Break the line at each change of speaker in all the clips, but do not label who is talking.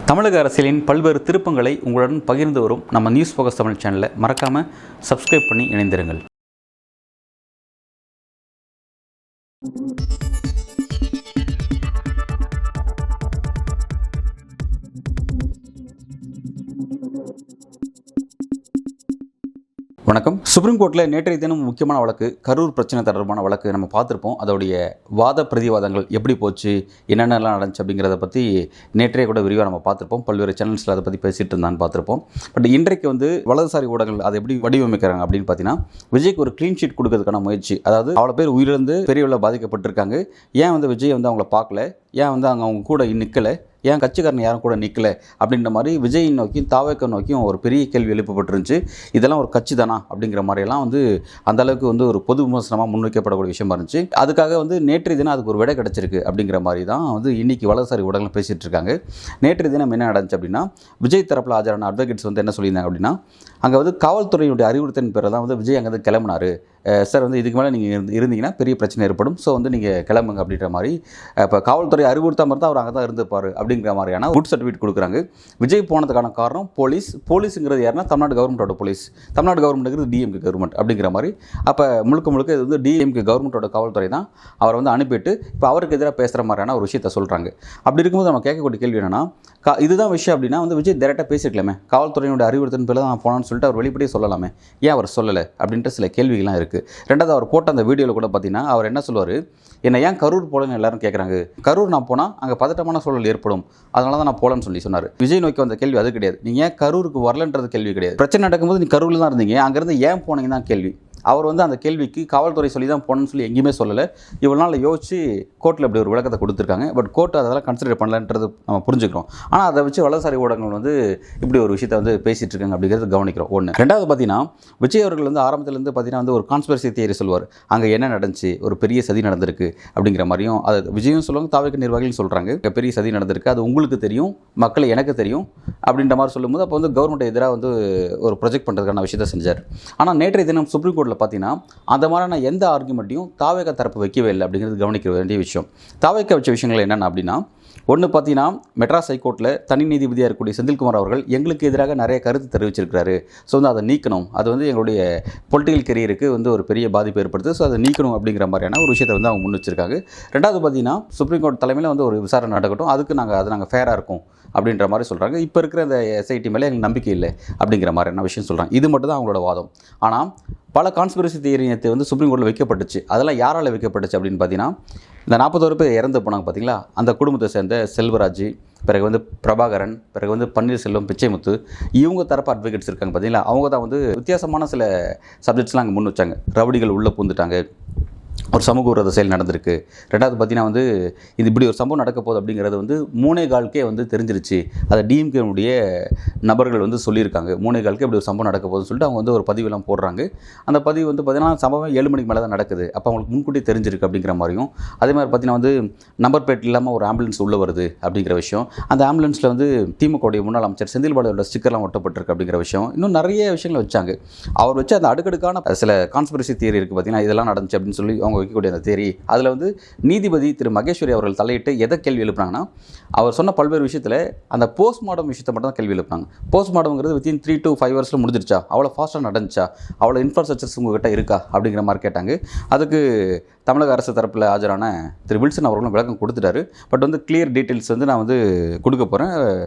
தமிழக அரசியலின் பல்வேறு திருப்பங்களை உங்களுடன் பகிர்ந்து வரும் நம்ம நியூஸ் ஃபோக்கஸ் தமிழ் சேனலை மறக்காமல் சப்ஸ்கிரைப் பண்ணி இணைந்திருங்கள். வணக்கம். சுப்ரீம் கோர்ட்டில் நேற்றைய தினம் முக்கியமான வழக்கு கரூர் பிரச்சனை தொடர்பான வழக்கு நம்ம பார்த்துருப்போம். அதோடைய வாத பிரதிவாதங்கள் எப்படி போச்சு, என்னென்னலாம் நடந்துச்சு அப்படிங்கிறத பற்றி நேற்றைய கூட விரிவாக நம்ம பார்த்துருப்போம். பல்வேறு சேனல்ஸில் அதை பற்றி பேசிகிட்டு இருந்தான்னு பார்த்துருப்போம். பட் இன்றைக்கு வலதுசாரி ஊடகங்கள் அதை எப்படி வடிவமைக்கிறாங்க அப்படின்னு பார்த்தீங்கன்னா, விஜய்க்கு ஒரு க்ளீன் ஷீட் கொடுக்கறதுக்கான முயற்சி. அதாவது அவ்வளோ பேர் உயிரிழந்து பெரிய அளவில் பாதிக்கப்பட்டிருக்காங்க. ஏன் விஜய் அவங்கள பார்க்கல, ஏன் அவங்க கூட நிற்கலை, ஏன் கட்சிக்காரன் யாரும் கூட நிற்கலை அப்படின்ற மாதிரி விஜய் நோக்கியும் தாவேக்க நோக்கியும் ஒரு பெரிய கேள்வி எழுப்பப்பட்டிருந்துச்சு. இதெல்லாம் ஒரு கட்சி தானா அப்படிங்கிற மாதிரியெல்லாம் அந்தளவுக்கு ஒரு பொது விமர்சனமாக முன்வைக்கப்படக்கூடிய விஷயமா இருந்துச்சு. அதுக்காக நேற்றைய தினம் அதுக்கு ஒரு விடை கிடச்சிருக்கு அப்படிங்கிற மாதிரி தான் இன்றைக்கி வலதுசாரி ஊடகங்கள் பேசிகிட்டு இருக்காங்க. நேற்றைய தினம் என்ன நடந்துச்சு அப்படின்னா, விஜய் தரப்பில் ஆஜரான அட்வொகேட்ஸ் என்ன சொல்லியிருந்தாங்க அப்படின்னா, அங்கே காவல்துறையினுடைய அறிவுறுத்தின் பேரில் தான் விஜய் அங்கே கிளம்பினார். சார் இதுக்கு மேலே நீங்கள் இருந்தீங்கன்னா பெரிய பிரச்சனை ஏற்படும், ஸோ நீங்கள் கிளம்புங்க அப்படின்ற மாதிரி. இப்போ காவல்துறை அறிவுறுத்தாமல் இருந்தால் அவர் அங்கே தான் இருந்துப்பார் அப்படிங்கிற மாதிரியான குட் சர்டிஃபிகேட் கொடுக்குறாங்க. விஜய் போனதுக்கான காரணம் போலீஸுங்கிறது யாருன்னா தமிழ்நாடு கவர்மெண்ட்டோட போலீஸ், தமிழ்நாடு கவர்மெண்ட்டுங்கிறது டிஎம்கே கவர்மெண்ட் அப்படிங்கிற மாதிரி. அப்போ முழுக்க இது டிஎம்கே கவர்மெண்ட்டோட காவல்துறை தான் அவரை அனுப்பிட்டு இப்போ அவருக்கு எதிராக பேசுகிற மாதிரியான ஒரு விஷயத்தை சொல்கிறாங்க. அப்படி இருக்கும்போது நம்ம கேட்கக்கூடிய கேள்வி என்னென்னா, இதுதான் விஷயம் அப்படின்னா விஜய் டேரெக்டாக பேசிக்கலாமே, காவல்துறையினுடைய அறிவுறுத்தின் பேரில் தான் நான் போனான்னு சொல்லிட்டு அவர் வெளிப்படையே சொல்லலாமே, ஏன் அவர் சொல்லலை அப்படின்ட்டு சில கேள்விகள்லாம் இருக்குது. ரெண்டாவது, அவர் போட்ட அந்த வீடியோவில் கூட பார்த்தீங்கன்னா அவர் என்ன சொல்லுவார், என்னை ஏன் கரூர் போலன்னு எல்லாரும் கேட்குறாங்க, கரூர் நான் போனால் அங்கே பதட்டமான சூழல் ஏற்படும், அதனால தான் நான் போலன்னு சொன்னார். விஜய் நோக்கி வந்த கேள்வி அது கிடையாது. நீங்கள் ஏன் கரூருக்கு வரலன்றது கேள்வி கிடையாது. பிரச்சனை நடக்கும்போது நீ கரூரில் தான் இருந்தீங்க, அங்கேருந்து ஏன் போனீங்க தான் கேள்வி. அவர் அந்த கேள்விக்கு காவல்துறை சொல்லி தான் போனேன்னு சொல்லி எங்கேயுமே சொல்லலை. இவ்வளோ நாள் யோசிச்சு கோர்ட்டில் இப்படி ஒரு விளக்கத்தை கொடுத்துருக்காங்க. பட் கோர்ட் அதெல்லாம் கன்சிடர் பண்ணலன்றது நம்ம புரிஞ்சுக்கிறோம். ஆனால் அதை வச்சு வலதுசாரி ஊடகங்கள் இப்படி ஒரு விஷயத்தை பேசிகிட்டு இருக்காங்க அப்படிங்கிறது கவனிக்கிறோம். ஒன்று. ரெண்டாவது பார்த்தீங்கன்னா, விஜய் அவர்கள் ஆரம்பத்துலேருந்து பார்த்தீங்கன்னா ஒரு கான்ஸ்பிரசி தியரி சொல்லுவார். அங்கே என்ன நடந்துச்சு, ஒரு பெரிய சதி நடந்திருக்கு அப்படிங்கிற மாதிரியும் அதை விஜயும் சொல்லுவாங்க, தாவேக்க நிர்வாகிகள் சொல்கிறாங்க பெரிய சதி நடந்திருக்கு, அது உங்களுக்கு தெரியும், மக்களை எனக்கு தெரியும் அப்படின்ற மாதிரி சொல்லும்போது அப்போ கவர்மெண்ட் எதிராக ஒரு ப்ரொஜெக்ட் பண்ணுறதுக்கான விஷயத்தை செஞ்சார். ஆனால் நேற்றைய தினம் சுப்ரீம் கோர்ட்டில் பார்த்தீங்கன்னா அந்த மாதிரியான எந்த ஆர்குமெண்ட்டையும் தாவேக்க தரப்பு வைக்கவே இல்லை அப்படிங்கிறது கவனிக்க வேண்டிய விஷயம். தாவேக்க வச்ச விஷயங்கள் என்னென்ன அப்படின்னா, ஒன்று பார்த்தீங்கன்னா, மெட்ராஸ் ஹைகோர்ட்டில் தனி நீதிபதியாக இருக்கக்கூடிய செந்தில்குமார் அவர்கள் எங்களுக்கு எதிராக நிறைய கருத்து தெரிவிச்சிருக்கிறாரு. ஸோ அதை நீக்கணும், அது எங்களுடைய பொலிட்டிக்கல் கெரியருக்கு ஒரு பெரிய பாதிப்பு ஏற்படுது, ஸோ அதை நீக்கணும் அப்படிங்கிற மாதிரியான ஒரு விஷயத்தை அவங்க முன் வச்சிருக்காங்க. ரெண்டாவது பார்த்தீங்கன்னா, சுப்ரீம் கோர்ட் தலைமையில் ஒரு விசாரணை நடக்கட்டும், அதுக்கு நாங்கள் ஃபேராக இருக்கும் அப்படின்ற மாதிரி சொல்கிறாங்க. இப்போ இருக்கிற இந்த எஸ்ஐடி மேலே எங்களுக்கு நம்பிக்கை இல்லை அப்படிங்கிற மாதிரியான விஷயம் சொல்கிறாங்க. இது மட்டும் தான் அவங்களோட வாதம். ஆனால் பல கான்ஸ்பிரசி தியரியை சுப்ரீம் கோர்ட்டில் வைக்கப்பட்டுச்சு. அதெல்லாம் யாரால் வைக்கப்பட்டுச்சு அப்படின்னு பார்த்தீங்கன்னா, இந்த 41 பேர் இறந்து போனாங்க பார்த்தீங்களா, அந்த குடும்பத்தை சேர்ந்த செல்வராஜ், பிறகு பிரபாகரன், பிறகு பன்னீர்செல்வம், பிச்சைமுத்து, இவங்க தரப்பு அட்வொகேட்ஸ் இருக்காங்க பார்த்தீங்களா, அவங்க தான் வித்தியாசமான சில சப்ஜெக்ட்ஸ்லாம் அங்கே முன் வச்சாங்க. ரவுடிகள் உள்ளே பூந்துட்டாங்க, ஒரு சமூக விரோத செயல் நடந்திருக்கு. ரெண்டாவது பார்த்தீங்கன்னா இது இப்படி ஒரு சம்பவம் நடக்க போகுது அப்படிங்கிறது 3.25 தெரிஞ்சிருச்சு. அதை டிஎம்கேனுடைய நபர்கள் சொல்லியிருக்காங்க. 3.25 இப்படி ஒரு சம்பவம் நடக்க போகுதுன்னு சொல்லிட்டு அவங்க ஒரு பதிவெல்லாம் போடுறாங்க. அந்த பதிவு பார்த்தீங்கன்னா சம்பவம் 7 மணிக்கு மேலே தான் நடக்குது, அப்போ அவங்களுக்கு முன்கூட்டி தெரிஞ்சிருக்கு அப்படிங்கிற மாதிரியும், அதே மாதிரி பார்த்தீங்கன்னா நம்பர் பிளேட் இல்லாமல் ஒரு ஆம்புலன்ஸ் உள்ளே வருது அப்படிங்கிற விஷயம், அந்த ஆம்புலன்ஸில் திமுகவுடைய முன்னாள் அமைச்சர் செந்தில் பாலாஜியோட ஸ்டிக்கர்லாம் ஒட்டப்பட்டிருக்கு அப்படிங்கிற விஷயம், இன்னும் நிறைய விஷயங்கள் வச்சாங்க. அவர் வச்சு அந்த அடுக்கடுக்கான சில கான்ஸ்பிரசி தியரி இருக்குது பார்த்தீங்கன்னா, இதெல்லாம் நடந்துச்சு அப்படின்னு சொல்லி அவங்க வைக்கக்கூடிய அந்த தேரி. அதில் நீதிபதி திரு மகேஸ்வரி அவர்கள் தலையிட்டு எதை கேள்வி எழுப்புனாங்கன்னா, அவர் சொன்ன பல்வேறு விஷயத்தில் அந்த போஸ்ட்மார்ட்டம் விஷயத்தை மட்டும் தான் கேள்வி எழுப்புனாங்க. போஸ்ட்மார்ட்டம்ங்கிறது வித்தின் 3 to 5 ஹவர்ஸில் முடிஞ்சிருச்சா, அவ்வளோ ஃபாஸ்ட்டாக நடந்துச்சா, அவ்வளோ இன்ஃப்ராஸ்ட்ரக்சர்ஸ் உங்கள்கிட்ட இருக்கா அப்படிங்கிற மாதிரி கேட்டாங்க. அதுக்கு தமிழக அரசு தரப்பில் ஆஜரான திரு வில்சன் அவர்களும் விளக்கம் கொடுத்துட்டாரு. பட் கிளியர் டீட்டெயில்ஸ் நான் கொடுக்க போகிறேன்,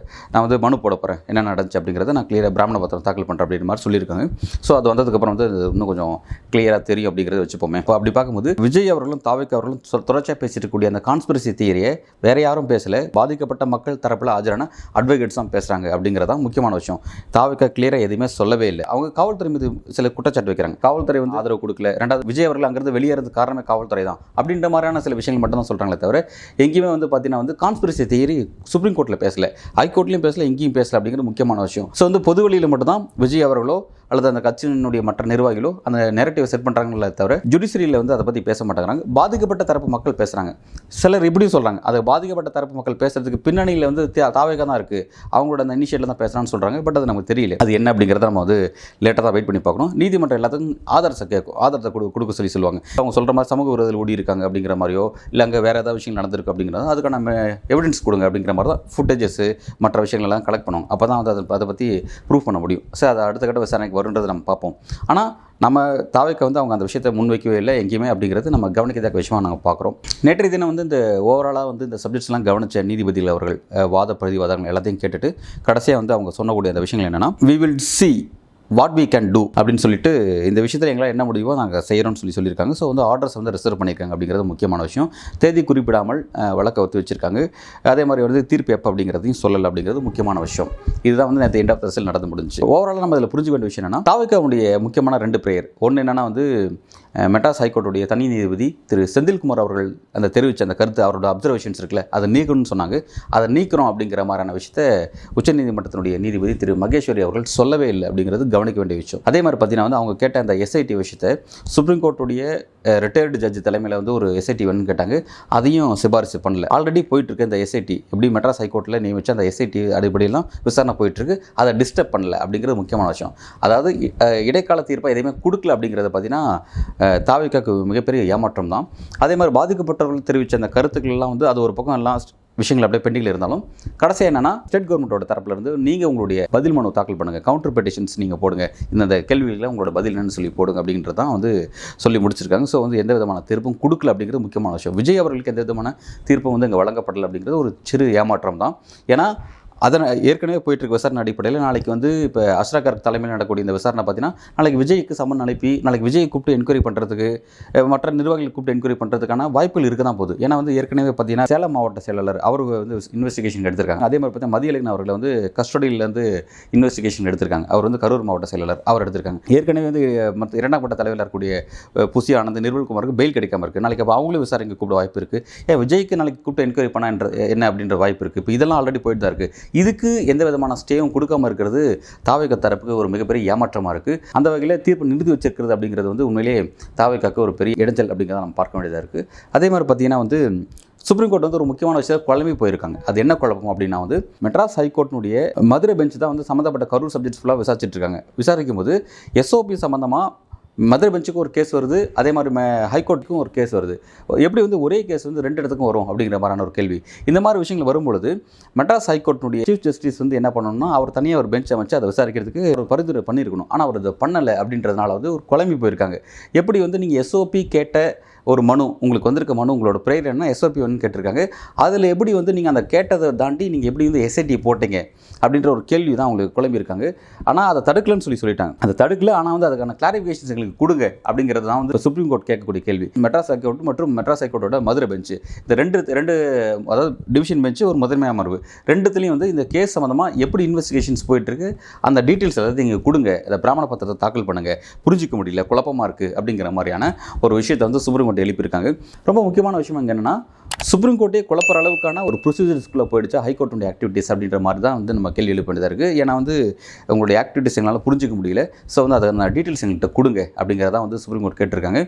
நான் மனு போட போகிறேன், என்ன நடந்துச்சு அப்படிங்கிறத நான் கிளியராக பிராமண பத்திரம் தாக்கல் பண்ணுறேன் அப்படிங்கிற மாதிரி சொல்லியிருக்காங்க. ஸோ அது வந்ததுக்கப்புறம் இன்னும் கொஞ்சம் கிளியராக தெரியும் அப்படிங்கிறத வச்சுப்போமே. இப்போ அப்படி பார்க்கும்போது விஜய் அவர்களும் தாவேக்க அவர்களும் தொடர்ச்சியாக பேசிட்டு இருக்கக்கூடிய அந்த கான்ஸ்பிரசி தியரியை வேறு யாரும் பேசலை, பாதிக்கப்பட்ட மக்கள் தரப்பில் ஆஜரான அட்வொகேட்ஸ் தான் பேசுகிறாங்க அப்படிங்கிறதான் முக்கியமான விஷயம். தாவேக்க கிளியராக எதுவுமே சொல்லவே இல்லை. அவங்க காவல்துறை மீது சில குற்றச்சாட்டு வைக்கிறாங்க. காவல்துறை ஆதரவு கொடுக்கல, ரெண்டாவது விஜய் அவர்கள் அங்கிருந்து வெளியேறது காரணமே காவல்துறை தான் அப்படின்ற மாதிரியான சில விஷயங்கள் மட்டும் தான் சொல்கிறாங்களே தவிர எங்கேயுமே பார்த்தீங்கன்னா கான்ஸ்பிரசி தியரி சுப்ரீம் கோர்ட்டில் பேசல, ஹைகோர்ட்லையும் பேசல, எங்கேயும் பேசல அப்படிங்கிறது முக்கியமான விஷயம். ஸோ பொது வழியில் மட்டும் தான் விஜய் அவர்களோ அல்லது அந்த கட்சியினுடைய மற்ற நிர்வாகிகளோ அந்த நெரட்டிவை செட் பண்ணுறாங்களே தவிர ஜுடிஷியரியில் வந்து அதை பற்றி பேச மாட்டேங்கிறாங்க. பாதிக்கப்பட்ட தரப்பு மக்கள் பேசுகிறாங்க. சிலர் இப்படியும் சொல்கிறாங்க, அது பாதிக்கப்பட்ட தரப்பு மக்கள் பேசுறதுக்கு பின்னணியில் வந்து தாவேகா தான் இருக்குது, அவங்களோட அந்த இனிஷியேட்டில் தான் பேசுகிறான்னு சொல்கிறாங்க. பட் அது நமக்கு தெரியல, அது என்ன அப்படிங்கிறத நம்ம வந்து லேட்டாக தான் வெயிட் பண்ணி பார்க்கணும். நீதிமன்றம் எல்லாத்துக்கும் ஆதாரத்தை கேட்கும், ஆதாரத்தை கொடுக்க சொல்லுவாங்க. அவங்க சொல்கிற மாதிரி சமூக விரோதிகள் ஓடி இருக்காங்க அப்படிங்கிற மாதிரியோ, இல்லை அங்கே வேறு ஏதாவது விஷயம் நடந்திருக்கு அப்படிங்கிறது அதுக்கான எவிடன்ஸ் கொடுங்க அப்படிங்கிற மாதிரி தான் ஃபுட்டேஜஸ் மற்ற விஷயங்கள்லாம் கலெக்ட் பண்ணுவோம். அப்போ தான் வந்து அதை பற்றி ப்ரூவ் பண்ண முடியும். சார் அது அடுத்த கட்ட விசாரணைக்கு வருன்றது நம்ம பார்ப்போம். ஆனால் நம்ம தாவேக்கா வந்து அவங்க அந்த விஷயத்தை முன்வைக்கவே இல்லை எங்கேயுமே அப்படிங்கிறது நம்ம கவனிக்கத்தக்க விஷயமாக நாங்கள் பார்க்குறோம். நேற்றைய தினம் வந்து இந்த ஓவராலாக வந்து இந்த சப்ஜெக்ட்ஸ்லாம் கவனித்த நீதிபதிகள் அவர்கள் வாத பிரதிவாதங்கள் எல்லாத்தையும் கேட்டுட்டு கடைசியாக வந்து அவங்க சொன்னக்கூடிய அந்த விஷயங்கள் என்னென்னா, we will see what we can do அப்படின்னு சொல்லிட்டு இந்த விஷயத்தில் எங்களால் என்ன முடியுமோ நாங்கள் செய்கிறோம்னு சொல்லியிருக்காங்க. ஸோ வந்து ஆர்டர்ஸ் வந்து ரிசர்வ் பண்ணியிருக்காங்க அப்படிங்கிறது முக்கியமான விஷயம். தேதி குறிப்பிடாமல் வழக்கை ஒத்து வச்சிருக்காங்க. அதே மாதிரி வந்து தீர்ப்பு எப்போ அப்படிங்கிறதையும் சொல்லலை அப்படிங்கிறது முக்கியமான விஷயம். இதுதான் வந்து நேற்று எண்ட் ஆஃப் த ரிசல்ட் நடந்து முடிஞ்சு. ஓவராலாக நம்ம இதில் புரிஞ்சுக்க வேண்டிய விஷயம் என்னன்னா, தாவேக்காவுடைய முக்கியமான 2 பிரேயர். ஒன்று என்னென்னா வந்து மெட்ராஸ் ஹைகோர்ட்டுடைய தனி நீதிபதி திரு செந்தில்குமார் அவர்கள் அந்த தெரிவித்த அந்த கருத்து, அவரோட அப்சர்வேஷன்ஸ் இருக்குல்ல, அதை நீக்கணும்னு சொன்னாங்க. அதை நீக்கிறோம் அப்படிங்கிற மாதிரியான விஷயத்தை உச்சநீதிமன்றத்தினுடைய நீதிபதி திரு மகேஸ்வரி அவர்கள் சொல்லவே இல்லை அப்படிங்கிறது கவனிக்க வேண்டிய விஷயம். அதே மாதிரி பார்த்தீங்கன்னா வந்து அவங்க கேட்ட அந்த எஸ்ஐடி விஷயத்தை சுப்ரீம் கோர்ட்டுடைய ரிட்டையர்டு ஜட்ஜ் தலைமையில் வந்து ஒரு எஸ்ஐடி வேணும்னு கேட்டாங்க. அதையும் சிபாரிசு பண்ணல. ஆல்ரெடி போயிட்டுருக்கு இந்த எஸ்ஐடி, எப்படி மெட்ராஸ் ஹைகோர்ட்டில் நியமிச்ச அந்த எஸ்ஐடி அடிப்படையெல்லாம் விசாரணை போயிட்டுருக்கு, அதை டிஸ்டர்ப் பண்ணல அப்படிங்கிறது முக்கியமான விஷயம். அதாவது இடைக்கால தீர்ப்பை எதையுமே கொடுக்கல அப்படிங்கிறத பார்த்தீங்கன்னா தாவேக்காக்கு மிகப்பெரிய ஏமாற்றம் தான். அதே மாதிரி பாதிக்கப்பட்டவர்கள் தெரிவித்த அந்த கருத்துக்கள் எல்லாம் வந்து அது ஒரு பக்கம் எல்லாம் விஷயங்கள் அப்படியே பெண்டிங்கில் இருந்தாலும் கடைசியாக என்னன்னா, ஸ்டேட் கவர்மெண்ட்டோட தரப்புலேருந்து நீங்கள் உங்களுடைய பதில் மனு தாக்கல் பண்ணுங்கள், கவுண்டர் பெட்டிஷன்ஸ் நீங்கள் போடுங்க, இந்த கேள்விகளில் உங்களோட பதில் என்னன்னு சொல்லி போடுங்க அப்படிங்கிறது தான் வந்து சொல்லி முடிச்சிருக்காங்க. ஸோ வந்து எந்த விதமான தீர்ப்பும் கொடுக்கல அப்படிங்கிறது முக்கியமான விஷயம். விஜய் அவர்களுக்கு எந்த விதமான தீர்ப்பும் வந்து இங்கே வழங்கப்படலை அப்படிங்கிறது ஒரு சிறு ஏமாற்றம் தான். ஏன்னா அதனை ஏற்கனவே போயிட்டுருக்கு விசாரணை அடிப்படையில். நாளைக்கு வந்து இப்போ அஷ்ரஃப் கார்க் தலைமையில் நடக்கக்கூடிய இந்த விசாரணை பார்த்தீங்கன்னா, நாளைக்கு விஜய்க்கு சம்மன் அனுப்பி நாளைக்கு விஜய் கூப்பிட்டு என்கொயரி பண்ணுறதுக்கு, மற்ற நிர்வாகிகள் கூப்பிட்டு என்கொயரி பண்ணுறதுக்கான வாய்ப்புகள் இருக்க தான் போகுது. ஏன்னா வந்து ஏற்கனவே பார்த்தீங்கன்னா சேலம் மாவட்ட செயலாளர் அவர் வந்து இன்வெஸ்டிகேஷன் எடுத்திருக்காங்க. அதே மாதிரி பார்த்தீங்கன்னா மதியழகன் அவர்களை வந்து கஸ்டடியிலேருந்து இன்வெஸ்டிகேஷன் எடுத்திருக்காங்க. அவர் வந்து கரூர் மாவட்ட செயலாளர் அவர் எடுத்திருக்காங்க. ஏற்கனவே வந்து மற்ற 2ஆம் கட்ட தலைவராக இருக்கக்கூடிய புசி ஆனந்த், நிர்மல்குமாருக்கு பெயில் கிடைக்காம இருக்குது. நாளைக்கு அப்போ அவங்களும் விசாரணைக்கு கூப்பிட வாய்ப்பு இருக்குது. விஜய்க்கு நாளைக்கு கூப்பிட்டு என்கொயரி பண்ண என்ன அப்படின்ற வாய்ப்பு இருக்குது. இப்போ இதெல்லாம் ஆல்ரெடி போயிட்டு தான் இருக்குது. இதுக்கு எந்த விதமான ஸ்டேவும் கொடுக்காம இருக்கிறது தாவேக்கா தரப்புக்கு ஒரு மிகப்பெரிய ஏமாற்றமாக இருக்குது. அந்த வகையில் தீர்ப்பு நிறுத்தி வச்சிருக்கிறது அப்படிங்கிறது வந்து உண்மையிலே தாவேக்காக்கு ஒரு பெரிய இடைஞ்சல் அப்படிங்கிறத நம்ம பார்க்க வேண்டியதாக இருக்குது. அதே மாதிரி பார்த்தீங்கன்னா வந்து சுப்ரீம் கோர்ட் வந்து ஒரு முக்கியமான விஷயத்தை குழம்பி போயிருக்காங்க. அது என்ன குழப்பம் அப்படின்னா வந்து மெட்ராஸ் ஹைகோர்ட்டினுடைய மதுரை பெஞ்ச் தான் வந்து சம்மந்தப்பட்ட கரூர் சப்ஜெக்ட்ஸ் ஃபுல்லாக விசாரிச்சுட்டு இருக்காங்க. விசாரிக்கும் போது எஸ்ஓபி சம்மந்தமாக மதுரை பெஞ்சுக்கும் ஒரு கேஸ் வருது, அதே மாதிரி ஹைகோர்ட்டுக்கும் ஒரு கேஸ் வருது. எப்படி வந்து ஒரே கேஸ் வந்து 2 இடத்துக்கும் வரும் அப்படிங்கிற மாதிரியான ஒரு கேள்வி. இந்த மாதிரி விஷயங்கள் வரும்பொழுது மெட்ராஸ் ஹைகோர்ட்டினுடைய சீஃப் ஜஸ்டிஸ் வந்து என்ன பண்ணணும்னா, அவர் தனியாக ஒரு பெஞ்ச் அமைச்சு அதை விசாரிக்கிறதுக்கு ஒரு பரிந்துரை பண்ணியிருக்கணும். ஆனால் அவர் அதை பண்ணலை அப்படின்றதுனால வந்து ஒரு குழம்பி போயிருக்காங்க. எப்படி வந்து நீங்கள் எஸ்ஓபி கேட்ட ஒரு மனு, உங்களுக்கு வந்திருக்க மனு, உங்களோட ப்ரேயர் என்ன எஸ்ஓபி ஒன்று கேட்டிருக்காங்க, அதில் எப்படி வந்து நீங்கள் அந்த கேட்டதை தாண்டி நீங்கள் எப்படி வந்து எஸ்ஐடி போட்டீங்க அப்படின்ற ஒரு கேள்வி தான் உங்களுக்கு குழம்பியிருக்காங்க. ஆனால் அதை தடுக்கலன்னு சொல்லிட்டாங்க. அதை தடுக்கல, ஆனால் வந்து அதுக்கான கிளாரிஃபிகேஷன்ஸ் எங்களுக்கு கொடுங்க அப்படிங்கிறது தான் வந்து சுப்ரீம் கோர்ட் கேட்கக்கூடிய கேள்வி. மெட்ராஸ் ஹைகோர்ட் மற்றும் மெட்ராஸ் ஹைகோர்ட்டோட மதுரை பெஞ்சு, இந்த ரெண்டு அதாவது டிவிஷன் பெஞ்சு, ஒரு முதன்மை அமர்வு, ரெண்டுத்துலேயும் வந்து இந்த கேஸ் சம்மந்தமாக எப்படி இன்வெஸ்டிகேஷன்ஸ் போயிட்டுருக்கு அந்த டீட்டெயில்ஸ் எல்லாத்தையும் நீங்கள் கொடுங்க, அதை பிராமண பத்திரத்தை தாக்கல் பண்ணுங்கள், புரிஞ்சிக்க முடியல, குழப்பமாக இருக்குது அப்படிங்கிற மாதிரியான ஒரு விஷயத்தை வந்து சுப்ரீம் கோர்ட் எழுப்பியிருக்காங்க. ரொம்ப முக்கியமான விஷயம் எங்கே என்னென்னா, சுப்ரீம் கோர்ட்டே குழப்பற அளவுக்கான ஒரு ப்ரொசீஜர்ஸ்குள்ளே போயிடுச்சா ஹைகோர்ட்டுடைய ஆக்டிவிட்டீஸ் அப்படின்ற மாதிரி தான் வந்து நம்ம கேள்வி எழுப்ப வேண்டியதாக இருக்குது. ஏன்னா வந்து உங்களுடைய ஆக்டிவிட்டீஸ் எங்களால் புரிஞ்சிக்க முடியல, ஸோ வந்து அதை டீட்டெயில்ஸ் எங்கள்கிட்ட கொடுங்க அப்படிங்கிறத வந்து சுப்ரீம் கோர்ட் கேட்டிருக்காங்க.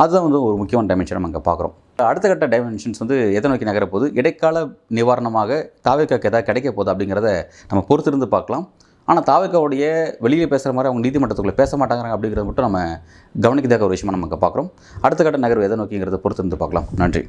அதுதான் வந்து ஒரு முக்கியமான டைமென்ஷன் நம்ம இங்கே பார்க்குறோம். அடுத்த கட்ட டைமென்ஷன்ஸ் வந்து எதை நோக்கி நகர போகுது, இடைக்கால நிவாரணமாக தாவேக்காக்கு எதாவது கிடைக்க போகுது அப்படிங்கிறத நம்ம பொறுத்திருந்து பார்க்கலாம். ஆனால் தாவேக்காவுடைய வெளியே பேசுகிற மாதிரி அவங்க நீதிமன்றத்துக்குள்ளே பேச மாட்டாங்க அப்படிங்கிறத மட்டும் நம்ம கவனிக்கத்தக்க ஒரு விஷயமாக நம்ம பார்க்குறோம். அடுத்த கட்ட நகர்வு எதை நோக்கிங்கிறத பொறுத்திருந்து பார்க்கலாம். நன்றி.